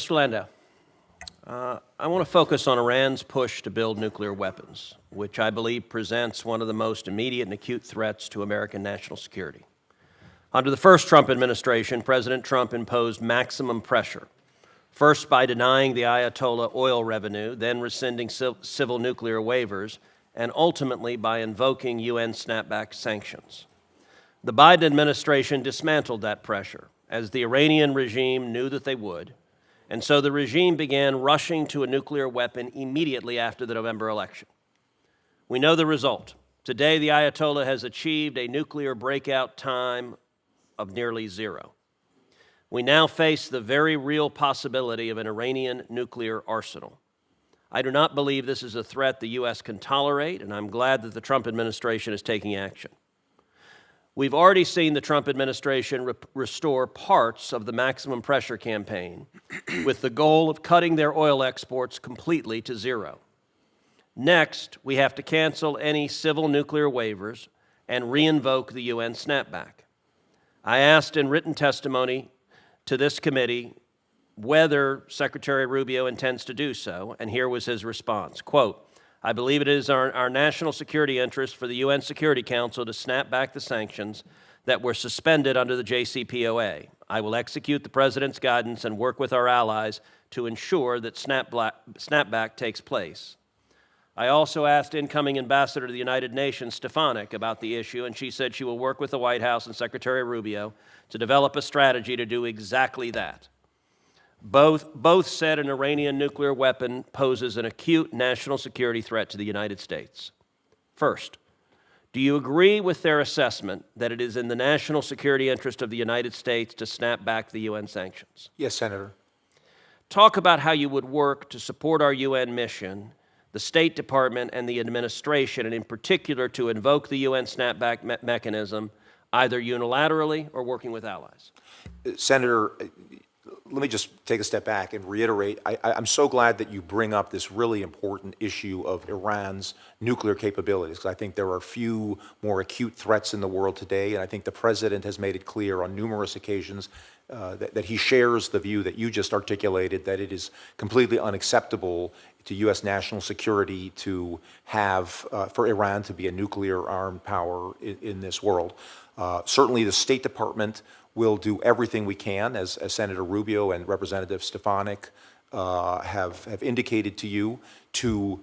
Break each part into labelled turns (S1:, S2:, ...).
S1: Mr. Landau, I want to focus on Iran's push to build nuclear weapons, which I believe presents one of the most immediate and acute threats to American national security. Under the first Trump administration, President Trump imposed maximum pressure, first by denying the Ayatollah oil revenue, then rescinding civil nuclear waivers, and ultimately by invoking UN snapback sanctions. The Biden administration dismantled that pressure, as the Iranian regime knew that they would, and so the regime began rushing to a nuclear weapon immediately after the November election. We know the result. Today, the Ayatollah has achieved a nuclear breakout time of nearly zero. We now face the very real possibility of an Iranian nuclear arsenal. I do not believe this is a threat the U.S. can tolerate, and I'm glad that the Trump administration is taking action. We've already seen the Trump administration restore parts of the maximum pressure campaign with the goal of cutting their oil exports completely to zero. Next, we have to cancel any civil nuclear waivers and reinvoke the UN snapback. I asked in written testimony to this committee whether Secretary Rubio intends to do so, and here was his response, quote, "I believe it is our national security interest for the UN Security Council to snap back the sanctions that were suspended under the JCPOA. I will execute the President's guidance and work with our allies to ensure that snapback takes place." I also asked incoming Ambassador to the United Nations, Stefanik, about the issue, and she said she will work with the White House and Secretary Rubio to develop a strategy to do exactly that. Both said an Iranian nuclear weapon poses an acute national security threat to the United States. First, do you agree with their assessment that it is in the national security interest of the United States to snap back the UN sanctions?
S2: Yes, Senator.
S1: Talk about how you would work to support our UN mission, the State Department, and the administration, and in particular to invoke the UN snapback mechanism, either unilaterally or working with allies.
S2: Senator, let me just take a step back and reiterate, I'm so glad that you bring up this really important issue of Iran's nuclear capabilities, because I think there are few more acute threats in the world today, and I think the President has made it clear on numerous occasions that he shares the view that you just articulated, that it is completely unacceptable to U.S. national security to have, for Iran to be a nuclear-armed power in this world. Certainly the State Department will do everything we can, as Senator Rubio and Representative Stefanik have indicated to you, to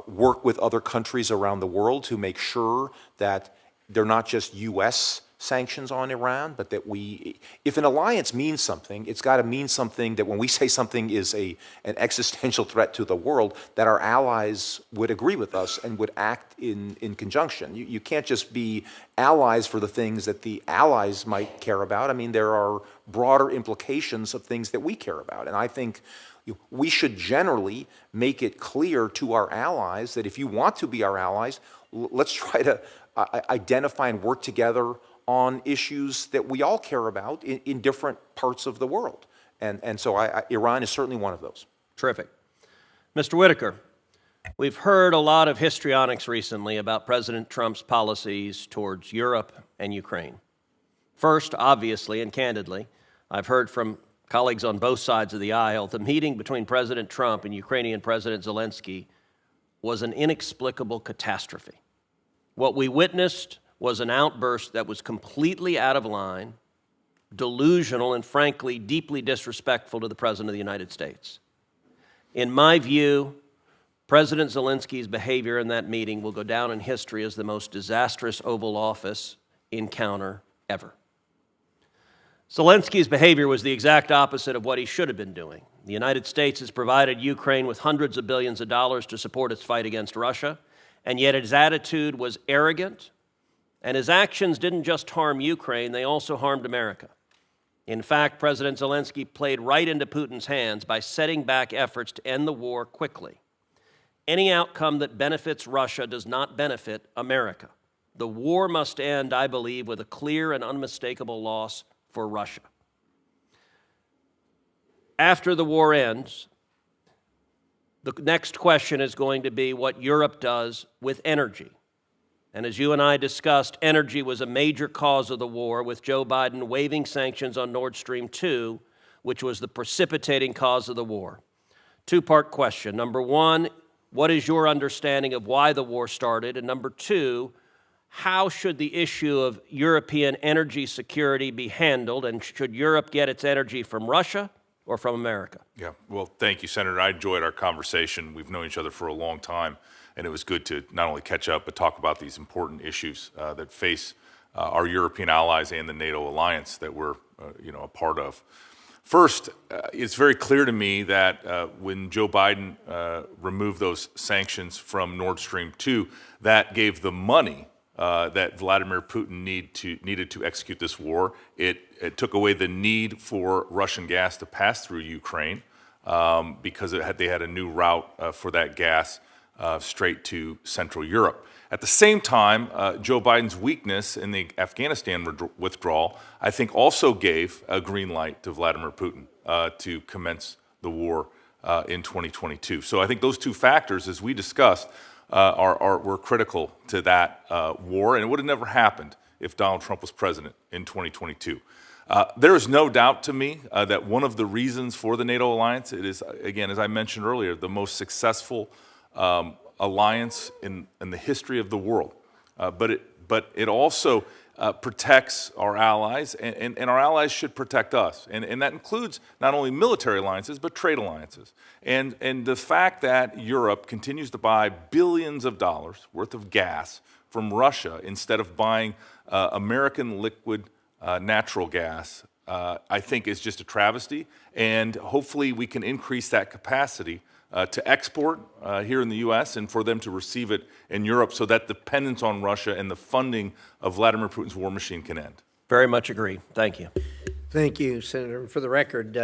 S2: work with other countries around the world to make sure that they're not just U.S. sanctions on Iran, but that if an alliance means something, it's got to mean something that when we say something is an existential threat to the world, that our allies would agree with us and would act in conjunction. You can't just be allies for the things that the allies might care about. I mean, there are broader implications of things that we care about. And I think we should generally make it clear to our allies that if you want to be our allies, let's try to identify and work together on issues that we all care about in different parts of the world. And so Iran is certainly one of those.
S1: Terrific. Mr. Whitaker, we've heard a lot of histrionics recently about President Trump's policies towards Europe and Ukraine. First, obviously and candidly, I've heard from colleagues on both sides of the aisle, the meeting between President Trump and Ukrainian President Zelensky was an inexplicable catastrophe. What we witnessed was an outburst that was completely out of line, delusional, and frankly, deeply disrespectful to the President of the United States. In my view, President Zelensky's behavior in that meeting will go down in history as the most disastrous Oval Office encounter ever. Zelensky's behavior was the exact opposite of what he should have been doing. The United States has provided Ukraine with hundreds of billions of dollars to support its fight against Russia, and yet his attitude was arrogant, and his actions didn't just harm Ukraine, they also harmed America. In fact, President Zelensky played right into Putin's hands by setting back efforts to end the war quickly. Any outcome that benefits Russia does not benefit America. The war must end, I believe, with a clear and unmistakable loss for Russia. After the war ends, the next question is going to be what Europe does with energy. And as you and I discussed, energy was a major cause of the war, with Joe Biden waiving sanctions on Nord Stream 2, which was the precipitating cause of the war. Two-part question. Number one, what is your understanding of why the war started? And number two, how should the issue of European energy security be handled, and should Europe get its energy from Russia or from America?
S3: Yeah, well, thank you, Senator. I enjoyed our conversation. We've known each other for a long time, and it was good to not only catch up, but talk about these important issues that face our European allies and the NATO alliance that we're a part of. First, it's very clear to me that when Joe Biden removed those sanctions from Nord Stream 2, that gave the money that Vladimir Putin needed to execute this war. It took away the need for Russian gas to pass through Ukraine because they had a new route for that gas straight to Central Europe. At the same time, Joe Biden's weakness in the Afghanistan withdrawal, I think, also gave a green light to Vladimir Putin to commence the war in 2022. So I think those two factors, as we discussed, were critical to that war, and it would have never happened if Donald Trump was president in 2022. There is no doubt to me that one of the reasons for the NATO alliance, it is, again, as I mentioned earlier, the most successful alliance in the history of the world. But it also protects our allies, and our allies should protect us. And that includes not only military alliances, but trade alliances. And the fact that Europe continues to buy billions of dollars worth of gas from Russia instead of buying American liquid natural gas, I think is just a travesty. And hopefully we can increase that capacity to export here in the U.S. and for them to receive it in Europe so that dependence on Russia and the funding of Vladimir Putin's war machine can end.
S1: Very much agree. Thank you.
S4: Thank you, Senator. For the record,